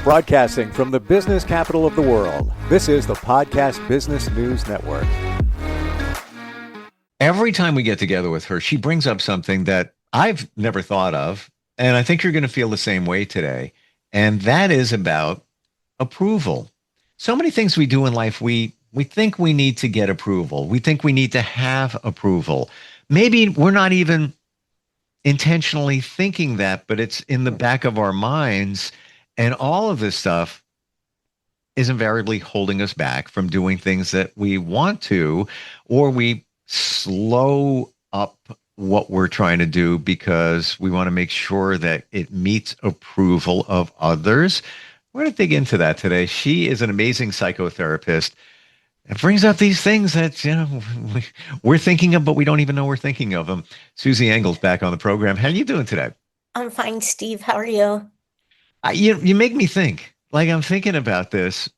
Broadcasting from the business capital of the world, this is the Podcast Business News Network. Every time we get together with her, she brings up something that I've never thought of, and I think you're going to feel the same way today, and that is about approval. So many things we do in life, we think we need to get approval. We think we need to have approval. Maybe we're not even intentionally thinking that, but it's in the back of our minds. And all of this stuff is invariably holding us back from doing things that we want to, or we slow up what we're trying to do because we want to make sure that it meets approval of others. We're going to dig into that today. She is an amazing psychotherapist. It brings up these things that, we're thinking of, but we don't even know we're thinking of them. Susie Engel's back on the program. How are you doing today? I'm fine, Steve. How are you? You make me think. Like, I'm thinking about this,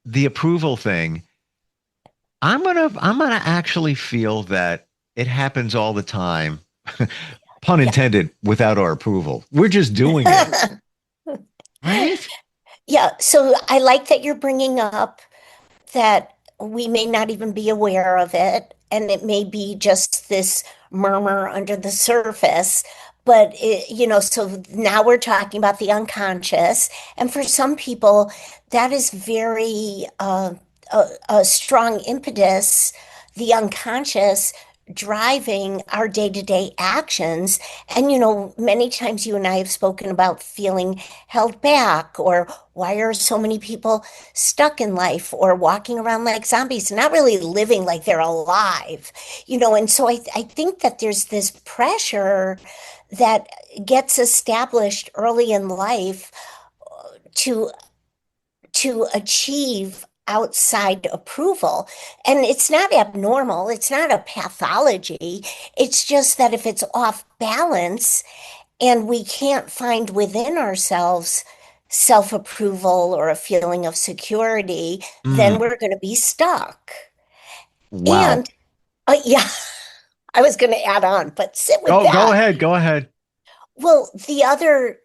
the approval thing. I'm gonna actually feel that it happens all the time, pun intended, without our approval. We're just doing it, right? Yeah. So I like that you're bringing up that we may not even be aware of it, and it may be just this murmur under the surface. But, so now we're talking about the unconscious. And for some people, that is very a strong impetus, the unconscious driving our day-to-day actions. And, many times you and I have spoken about feeling held back, or why are so many people stuck in life or walking around like zombies, not really living like they're alive, and so I think that there's this pressure that gets established early in life to achieve outside approval. And it's not abnormal. It's not a pathology. It's just that if it's off balance and we can't find within ourselves self-approval or a feeling of security, then we're going to be stuck. Wow. And yeah, I was going to add on, but sit with that. Go ahead. Well, the other,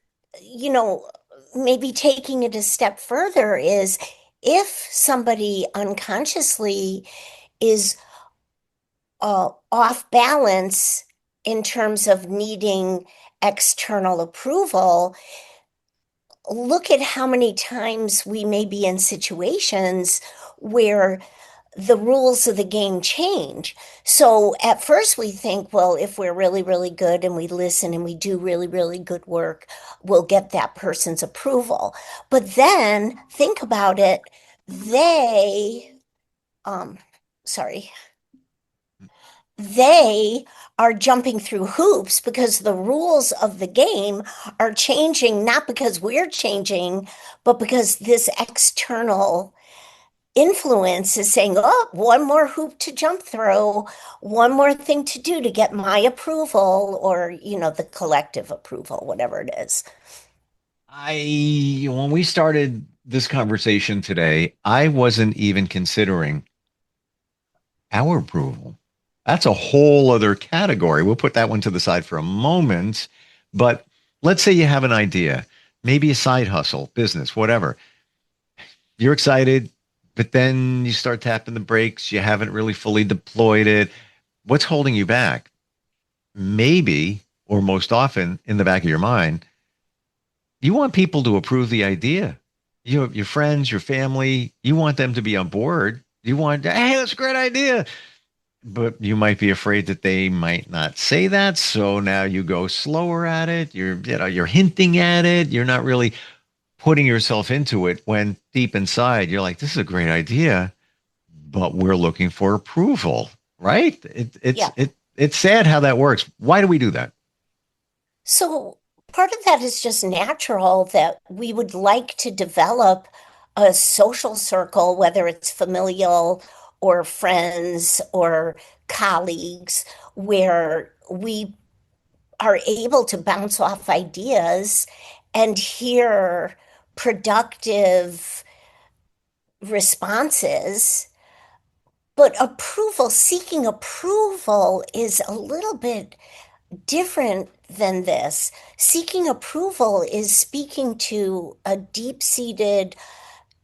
maybe taking it a step further is if somebody unconsciously is off balance in terms of needing external approval, look at how many times we may be in situations where the rules of the game change. So at first we think, well, if we're really, really good and we listen and we do really, really good work, we'll get that person's approval. But then think about it. They are jumping through hoops because the rules of the game are changing, not because we're changing, but because this external influence is saying, oh, one more hoop to jump through, one more thing to do to get my approval, or, the collective approval, whatever it is. When we started this conversation today, I wasn't even considering our approval. That's a whole other category. We'll put that one to the side for a moment. But let's say you have an idea, maybe a side hustle, business, whatever. You're excited, but then you start tapping the brakes. You haven't really fully deployed it. What's holding you back? Maybe, or most often in the back of your mind, you want people to approve the idea. Your friends, your family, you want them to be on board. You want, hey, that's a great idea. But you might be afraid that they might not say that. So now you go slower at it. You're hinting at it. You're not really putting yourself into it, when deep inside you're like, this is a great idea, but we're looking for approval, right? It's sad how that works. Why do we do that? So part of that is just natural, that we would like to develop a social circle, whether it's familial or friends or colleagues, where we are able to bounce off ideas and hear productive responses. But seeking approval is a little bit different than this. Seeking approval is speaking to a deep-seated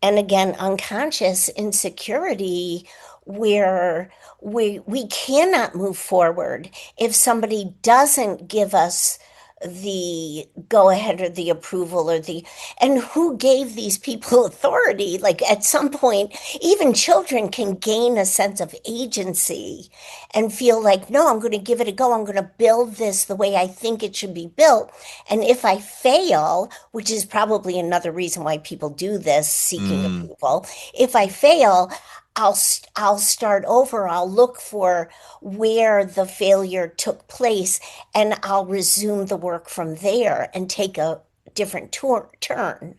and again unconscious insecurity where we cannot move forward if somebody doesn't give us the go ahead or the approval or the and who gave these people authority. Like at some point even children can gain a sense of agency and feel like, no, I'm going to give it a go, I'm going to build this the way I think it should be built, and if I fail, which is probably another reason why people do this, seeking Mm, approval, if I fail, I'll start over. I'll look for where the failure took place and I'll resume the work from there and take a different turn,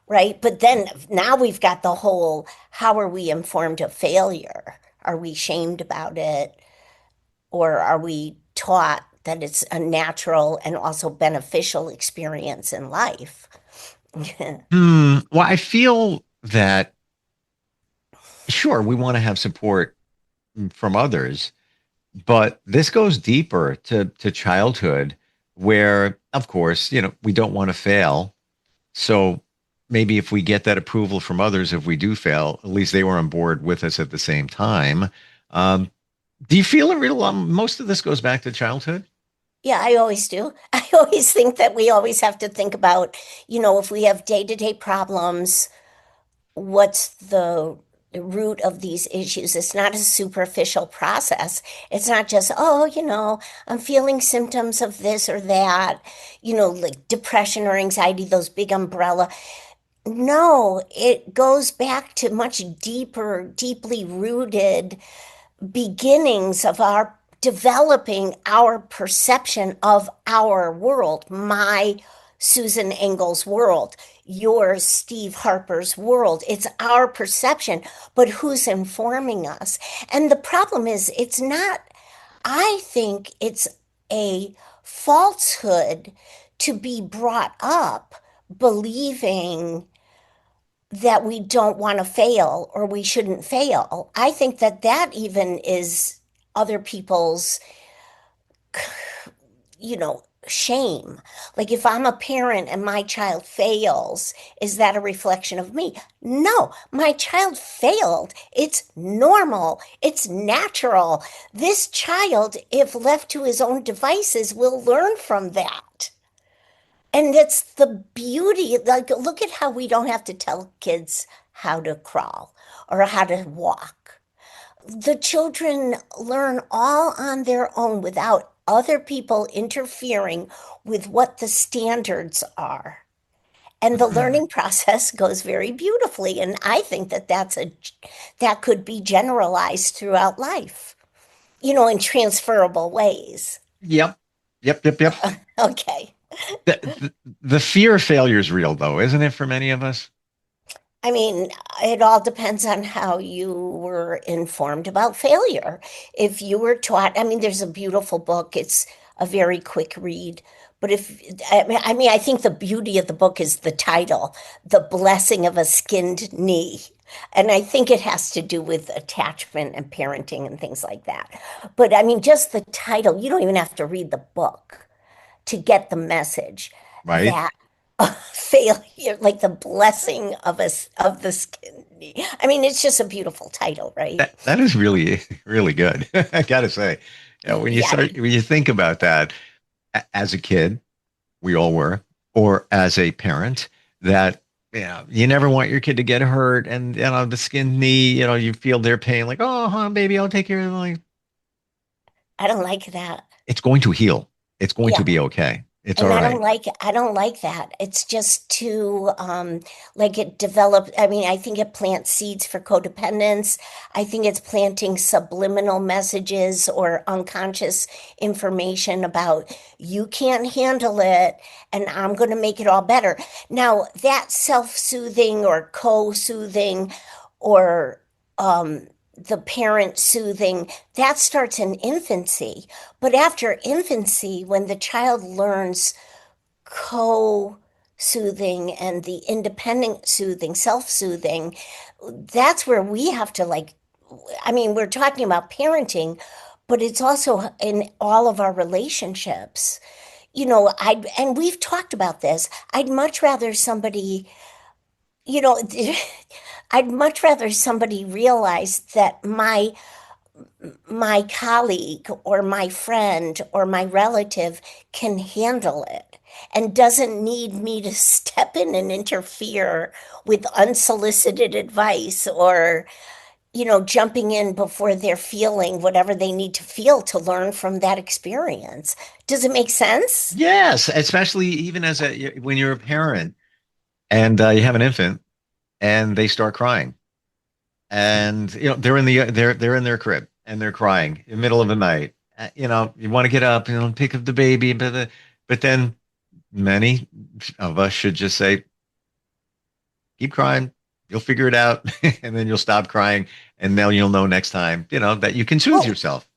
right? But then now we've got the whole, how are we informed of failure? Are we shamed about it? Or are we taught that it's a natural and also beneficial experience in life? well, I feel that, sure, we want to have support from others, but this goes deeper to childhood, where, of course, we don't want to fail. So maybe if we get that approval from others, if we do fail, at least they were on board with us at the same time. Um, do you feel it real? Most of this goes back to childhood. Yeah, I always do. I always think that we always have to think about, if we have day-to-day problems, what's the root of these issues? It's not a superficial process. It's not just, oh, I'm feeling symptoms of this or that, like depression or anxiety, those big umbrella. No, it goes back to much deeper, deeply rooted beginnings of our developing our perception of our world, my Susan Engel's world, your Steve Harper's world. It's our perception, but who's informing us? And the problem is, it's not, I think it's a falsehood to be brought up believing that we don't want to fail or we shouldn't fail. I think that that even is other people's, shame. Like if I'm a parent and my child fails, is that a reflection of me? No, my child failed. It's normal. It's natural. This child, if left to his own devices, will learn from that. And it's the beauty. Like, look at how we don't have to tell kids how to crawl or how to walk. The children learn all on their own without other people interfering with what the standards are. And the learning process goes very beautifully. And I think that that could be generalized throughout life, in transferable ways. Yep. Yep. Yep. Yep. Okay. The fear of failure is real, though, isn't it, for many of us? I mean, it all depends on how you were informed about failure. If you were taught, I mean, there's a beautiful book. It's a very quick read. But I think the beauty of the book is the title, The Blessing of a Skinned Knee. And I think it has to do with attachment and parenting and things like that. But I mean, just the title, you don't even have to read the book to get the message Right. that failure, like the blessing of us of the skin. I mean, it's just a beautiful title, right? That is really, really good. I gotta say, Yeah, when you think about that, as a kid, we all were, or as a parent, that you never want your kid to get hurt, and the skinned knee, you feel their pain, like, oh, huh, baby, I'll take care of it. Like, I don't like that. it's going to heal. It's going to Yeah. be okay. It's And all right. I don't like that. It's just too like it developed. I mean, I think it plants seeds for codependence. I think it's planting subliminal messages or unconscious information about you can't handle it and I'm going to make it all better. Now, that self-soothing or co-soothing or the parent soothing, that starts in infancy. But after infancy, when the child learns co-soothing and the independent soothing, self-soothing, that's where we have to I mean, we're talking about parenting, but it's also in all of our relationships. And we've talked about this. I'd much rather somebody, you know, I'd much rather somebody realize that my colleague or my friend or my relative can handle it and doesn't need me to step in and interfere with unsolicited advice or, jumping in before they're feeling whatever they need to feel to learn from that experience. Does it make sense? Yes, especially even when you're a parent and you have an infant and they start crying, and they're in their crib and they're crying in the middle of the night. You want to get up, pick up the baby, but then many of us should just say, keep crying, you'll figure it out, and then you'll stop crying, and then you'll know next time, that you can soothe Well, yourself.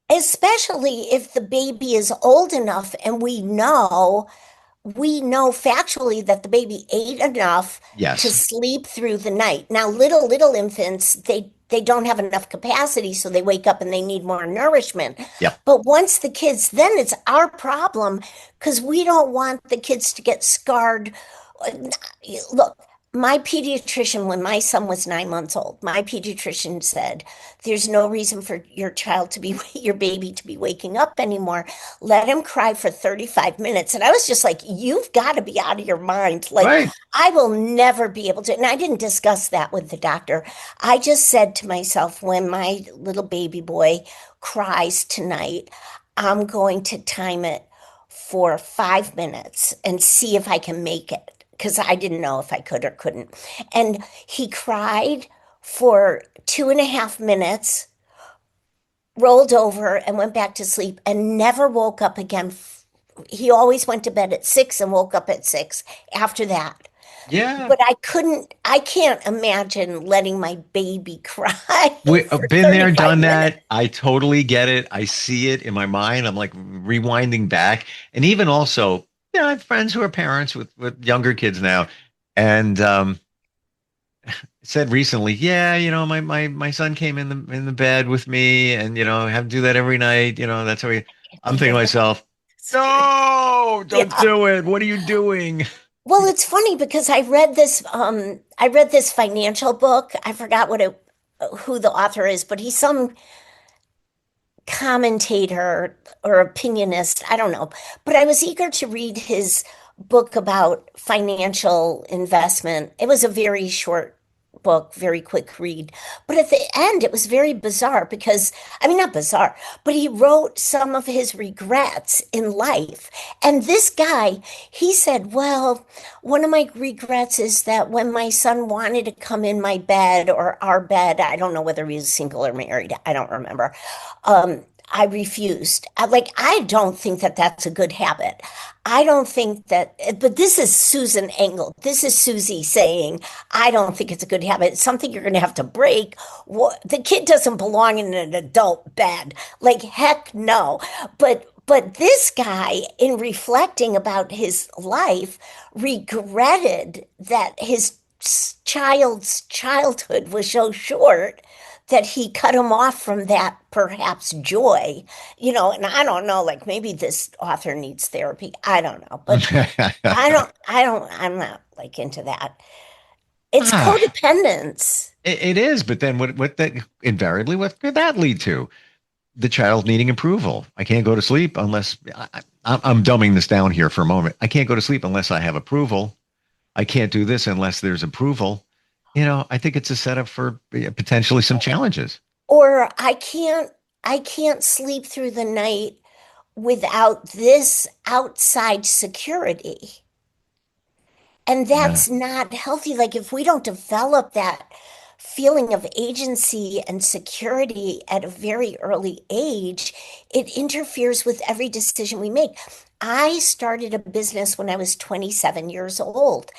especially if the baby is old enough and we know factually that the baby ate enough to Yes. sleep through the night. Now, little infants, they don't have enough capacity, so they wake up and they need more nourishment. Yep. But once the kids, then it's our problem because we don't want the kids to get scarred. Look, my pediatrician, when my son was 9 months old, my pediatrician said, there's no reason for your baby to be waking up anymore. Let him cry for 35 minutes. And I was just like, you've got to be out of your mind. Like, Right. I will never be able to. And I didn't discuss that with the doctor. I just said to myself, when my little baby boy cries tonight, I'm going to time it for 5 minutes and see if I can make it because I didn't know if I could or couldn't. And he cried for 2.5 minutes, rolled over, and went back to sleep and never woke up again. He always went to bed at 6 and woke up at 6 after that. Yeah. But I can't imagine letting my baby cry We've for been there, 35 done minutes. that. I totally get it. I see it in my mind. I'm like rewinding back. And even also, I have friends who are parents with younger kids now. And said recently, yeah, my son came in the bed with me, and I have to do that every night. That's how I'm thinking to myself, no, don't Yeah. do it. What are you doing? Well, it's funny because I read this financial book. I forgot who the author is, but he's some commentator or opinionist. I don't know. But I was eager to read his book about financial investment. It was a very short book, very quick read. But at the end, it was very bizarre because, I mean, not bizarre, but he wrote some of his regrets in life. And this guy, he said, well, one of my regrets is that when my son wanted to come in my bed or our bed, I don't know whether he was single or married, I don't remember. I refused. I don't think that that's a good habit. I don't think that, but this is Susan Engel. This is Susie saying, I don't think it's a good habit. It's something you're going to have to break. The kid doesn't belong in an adult bed. Like, heck no. But this guy, in reflecting about his life, regretted that his child's childhood was so short that he cut him off from that perhaps joy, and I don't know, like maybe this author needs therapy. I don't know, but I'm not like into that. It's Ah, codependence. it is. But then what could that lead to? The child needing approval. I can't go to sleep unless I'm dumbing this down here for a moment. I can't go to sleep unless I have approval. I can't do this unless there's approval. I think it's a setup for potentially some challenges. Or I can't sleep through the night without this outside security. And Yeah. that's not healthy. Like, if we don't develop that feeling of agency and security at a very early age, it interferes with every decision we make. I started a business when I was 27 years old,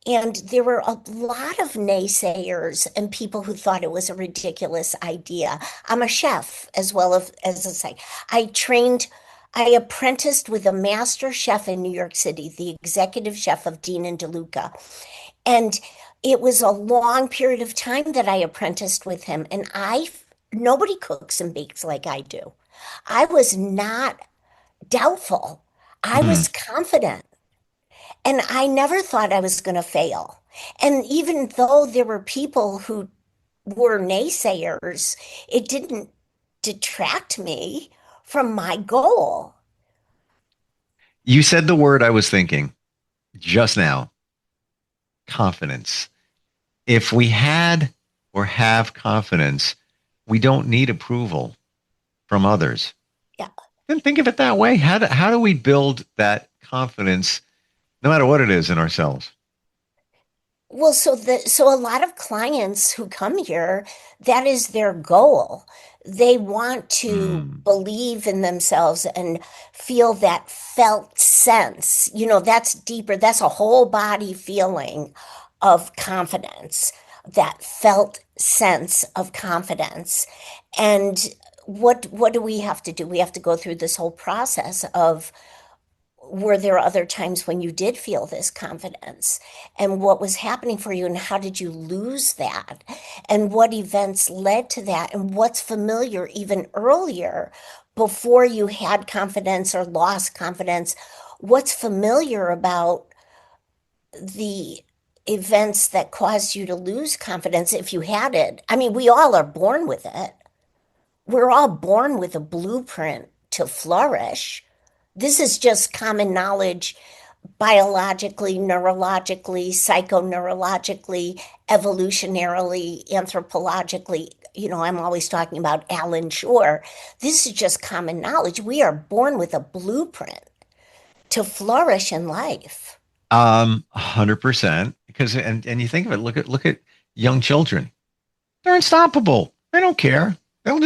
and there were a lot of naysayers and people who thought it was a ridiculous idea. I'm a chef as well as a psych. I trained I apprenticed with a master chef in New York City, the executive chef of Dean and DeLuca. And it was a long period of time that I apprenticed with him. And nobody cooks and bakes like I do. I was not doubtful. I Mm. was confident. And I never thought I was going to fail. And even though there were people who were naysayers, it didn't detract me from my goal. You said the word I was thinking just now, confidence. If we had or have confidence, we don't need approval from others. Yeah. Then think of it that way. How do we build that confidence no matter what it is in ourselves? Well, so a lot of clients who come here, that is their goal. They want to Mm. believe in themselves and feel that felt sense. That's deeper. That's a whole body feeling of confidence, that felt sense of confidence. And what do we have to do? We have to go through this whole process of, were there other times when you did feel this confidence, and what was happening for you, and how did you lose that, and what events led to that, and what's familiar even earlier before you had confidence or lost confidence? What's familiar about the events that caused you to lose confidence if you had it? I mean, we all are born with it. We're all born with a blueprint to flourish. This is just common knowledge, biologically, neurologically, psychoneurologically, evolutionarily, anthropologically. I'm always talking about Alan Shore. This is just common knowledge. We are born with a blueprint to flourish in life. 100%. Because and you think of it, look at young children. They're unstoppable. They don't care. They'll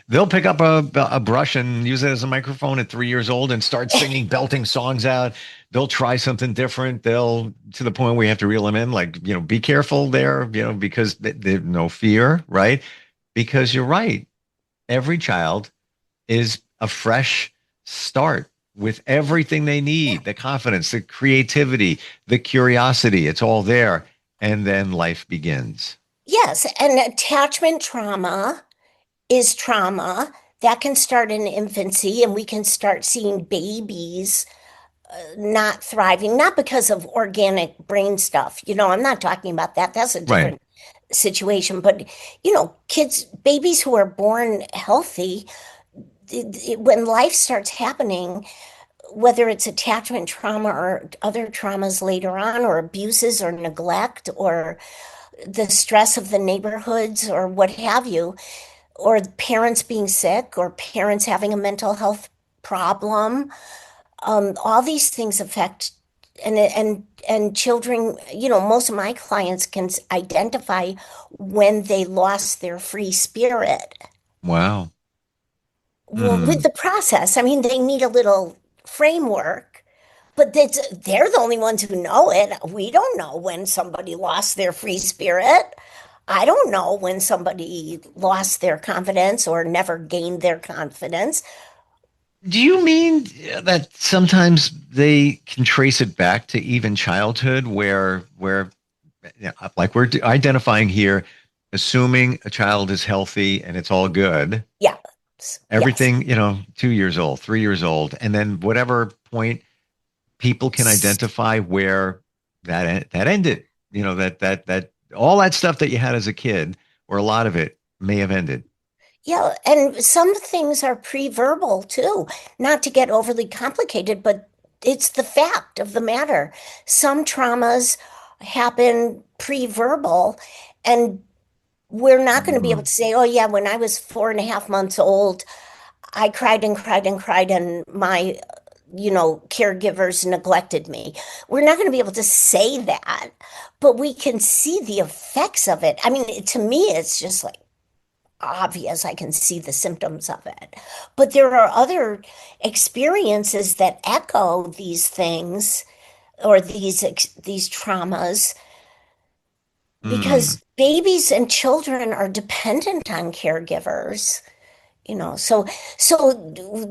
they'll pick up a brush and use it as a microphone at 3 years old and start singing belting songs out. They'll try something different. They'll, to the point where you have to reel them in, like, be careful there, because they no fear, right? Because you're right. Every child is a fresh start with everything they need, the confidence, the creativity, the curiosity. It's all there. And then life begins. Yes, and attachment trauma is trauma that can start in infancy, and we can start seeing babies not thriving, not because of organic brain stuff. I'm not talking about that. That's a Right. different situation. But, kids, babies who are born healthy, when life starts happening, whether it's attachment trauma or other traumas later on, or abuses or neglect, or the stress of the neighborhoods, or what have you, or parents being sick, or parents having a mental health problem, all these things affect, and children. Most of my clients can identify when they lost their free spirit. Wow. Well, with Mm. the process, I mean, they need a little framework, but they're the only ones who know it. We don't know when somebody lost their free spirit. I don't know when somebody lost their confidence or never gained their confidence. Do you mean that sometimes they can trace it back to even childhood where like we're identifying here, assuming a child is healthy and it's all good, Yeah. Yes. everything, 2 years old, 3 years old, and then whatever point people can identify where that ended, that all that stuff that you had as a kid, or a lot of it may have ended. Yeah, and some things are pre-verbal too. Not to get overly complicated, but it's the fact of the matter. Some traumas happen pre-verbal, and we're not going to be able Mm. to say, oh, yeah, when I was 4.5 months old, I cried and cried and cried, and my, caregivers neglected me. We're not going to be able to say that, but we can see the effects of it. I mean, to me, it's just like obvious. I can see the symptoms of it. But there are other experiences that echo these things, or these traumas, Mm. because babies and children are dependent on caregivers. So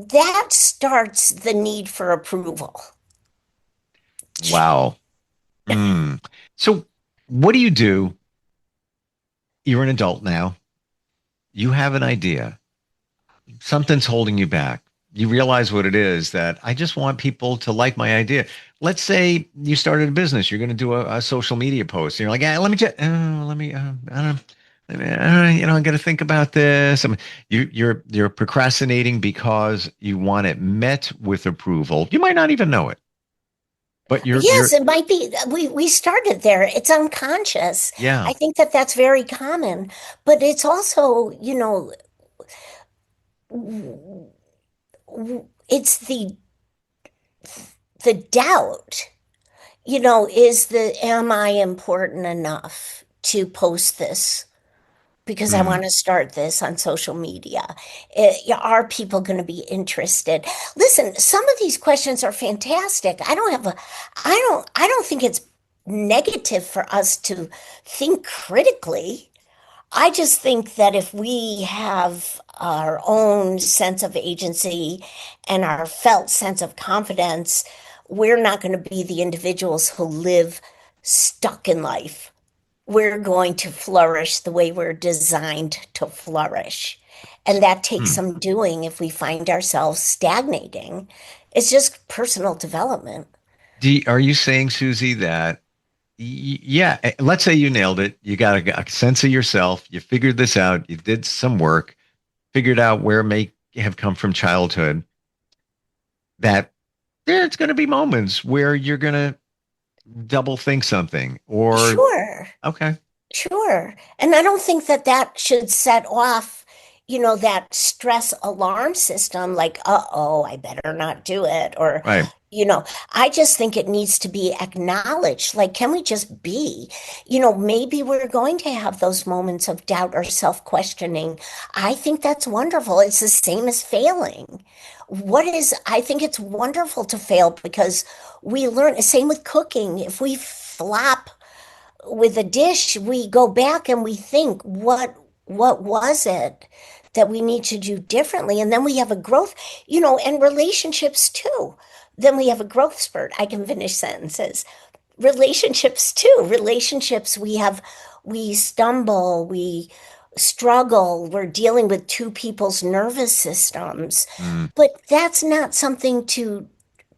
that starts the need for approval. Wow. Mm. So what do you do? You're an adult now. You have an idea. something's holding you back. You realize what it is, that I just want people to like my idea. Let's say you started a business, you're going to do a social media post. And you're like, yeah, let me just, let me, I don't, I got to think about this. You're procrastinating because you want it met with approval. You might not even know it, but Yes, it might be. We started there. It's unconscious. yeah. I think that that's very common, but it's also, it's the doubt, is am I important enough to post this? Because I Hmm. want to start this on social media. Are people going to be interested? Listen, some of these questions are fantastic. I don't think it's negative for us to think critically. I just think that if we have our own sense of agency and our felt sense of confidence, we're not going to be the individuals who live stuck in life. We're going to flourish the way we're designed to flourish. And that takes Hmm. some doing if we find ourselves stagnating. It's just personal development. Are you saying, Susie, that yeah, let's say you nailed it. You got a sense of yourself. You figured this out. You did some work, figured out where it may have come from childhood. That there's going to be moments where you're going to double think something or, Sure. okay. Sure. And I don't think that that should set off, that stress alarm system like, uh-oh, I better not do it. Or, Right. I just think it needs to be acknowledged. Like, can we just be? Maybe we're going to have those moments of doubt or self-questioning. I think that's wonderful. It's the same as failing. I think it's wonderful to fail because we learn, same with cooking. If we flop, with a dish, we go back and we think, what was it that we need to do differently? And then we have a growth, and relationships too. Then we have a growth spurt. I can finish sentences. Relationships too. Relationships, we stumble, we struggle, we're dealing with two people's nervous systems. Mm. But that's not something to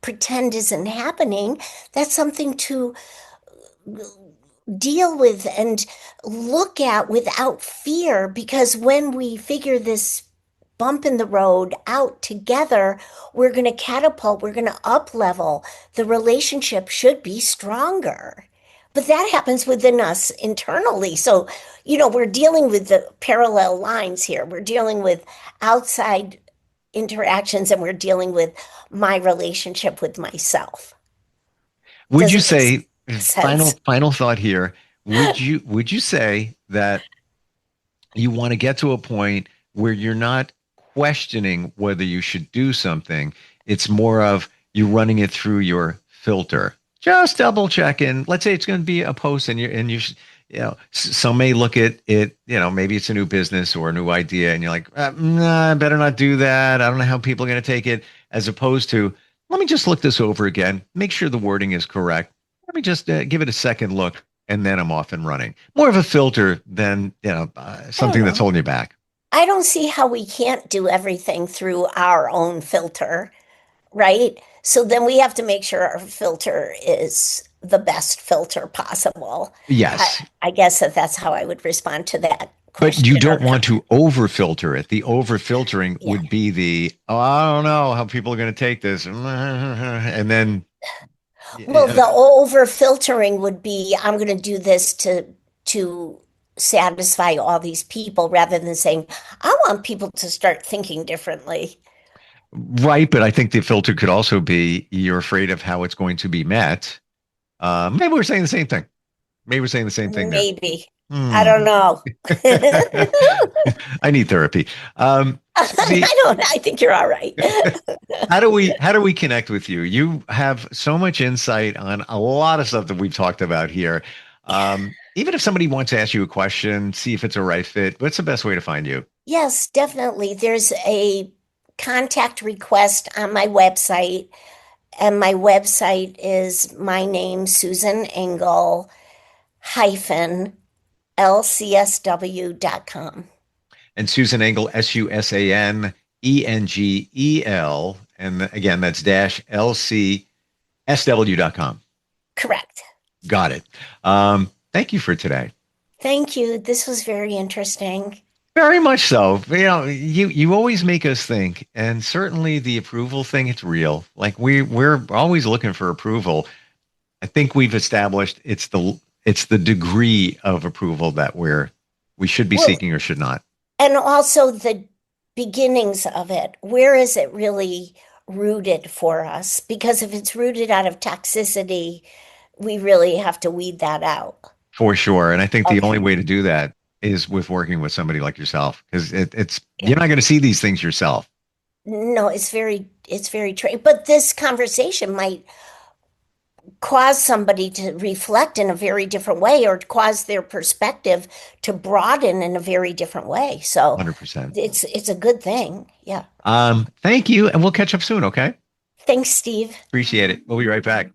pretend isn't happening. That's something to deal with and look at without fear, because when we figure this bump in the road out together, we're going to catapult, we're going to up level. The relationship should be stronger. But that happens within us internally. So, we're dealing with the parallel lines here. We're dealing with outside interactions and we're dealing with my relationship with myself. Would Does you it make say, sense? final thought here, would you say that you want to get to a point where you're not questioning whether you should do something? It's more of you running it through your filter. Just double checking. Let's say it's going to be a post, and some may look at it. Maybe it's a new business or a new idea, and you're like, nah, I better not do that. I don't know how people are going to take it. As opposed to, let me just look this over again, make sure the wording is correct. Let me just give it a second look, and then I'm off and running. More of a filter than I don't something that's know. holding you back. I don't see how we can't do everything through our own filter, right? So then we have to make sure our filter is the best filter possible. I, Yes, I guess that's how I would respond to that but you question or don't want comment. to over filter it. The over filtering Yeah. would be I don't know how people are going to take this, and then Well, yeah, the over filtering would be I'm going to do this to satisfy all these people rather than saying I want people to start thinking differently. right. But I think the filter could also be you're afraid of how it's going to be met. Maybe we're saying the same thing. Maybe we're saying the same thing there. Maybe. I don't Hmm. know. I need therapy. Susie, I don't. I think you're all right. how do we connect with you? You have so much insight on a lot of stuff that we've talked about here. Even if somebody wants to ask you a question, see if it's a right fit, what's the best way to find you? Yes, definitely. There's a contact request on my website, and my website is my name, Susan Engel hyphen lcsw.com. And Susan Engel, Susan Engel. And again, that's -lcsw.com. Correct. Got it. Thank you for today. Thank you. This was very interesting. Very much so. You know, you always make us think, and certainly the approval thing, it's real. Like we're always looking for approval. I think we've established it's the degree of approval that we should be seeking or should not. And also the beginnings of it. Where is it really rooted for us? Because if it's rooted out of toxicity, we really have to weed that out. For sure. And I think the only way to do that is with working with somebody like yourself, because you're not going to see these things yourself. No, it's very true. But this conversation might cause somebody to reflect in a very different way, or cause their perspective to broaden in a very different way. So 100%. It's a good thing. Yeah. Thank you. And we'll catch up soon. Okay. Thanks, Steve. Appreciate it. We'll be right back.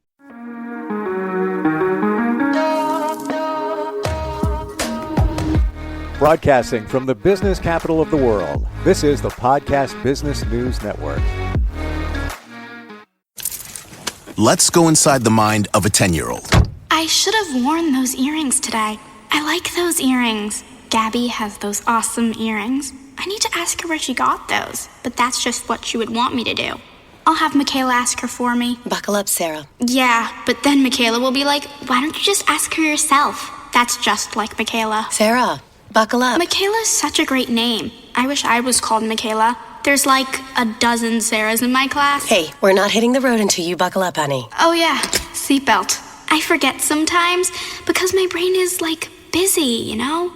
Broadcasting from the business capital of the world, this is the Podcast Business News Network. Let's go inside the mind of a 10-year-old. I should have worn those earrings today. I like those earrings. Gabby has those awesome earrings. I need to ask her where she got those, but that's just what she would want me to do. I'll have Michaela ask her for me. Buckle up, Sarah. Yeah, but then Michaela will be like, why don't you just ask her yourself? That's just like Michaela. Sarah, buckle up. Michaela's such a great name. I wish I was called Michaela. There's like a dozen Sarahs in my class. Hey, we're not hitting the road until you buckle up, honey. Oh yeah, seatbelt. I forget sometimes because my brain is like busy, you know?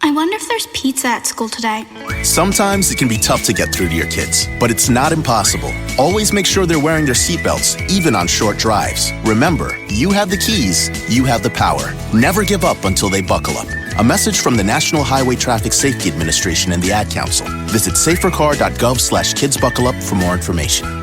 I wonder if there's pizza at school today. Sometimes it can be tough to get through to your kids, but it's not impossible. Always make sure they're wearing their seatbelts, even on short drives. Remember, you have the keys, you have the power. Never give up until they buckle up. A message from the National Highway Traffic Safety Administration and the Ad Council. Visit safercar.gov/kidsbuckleup for more information.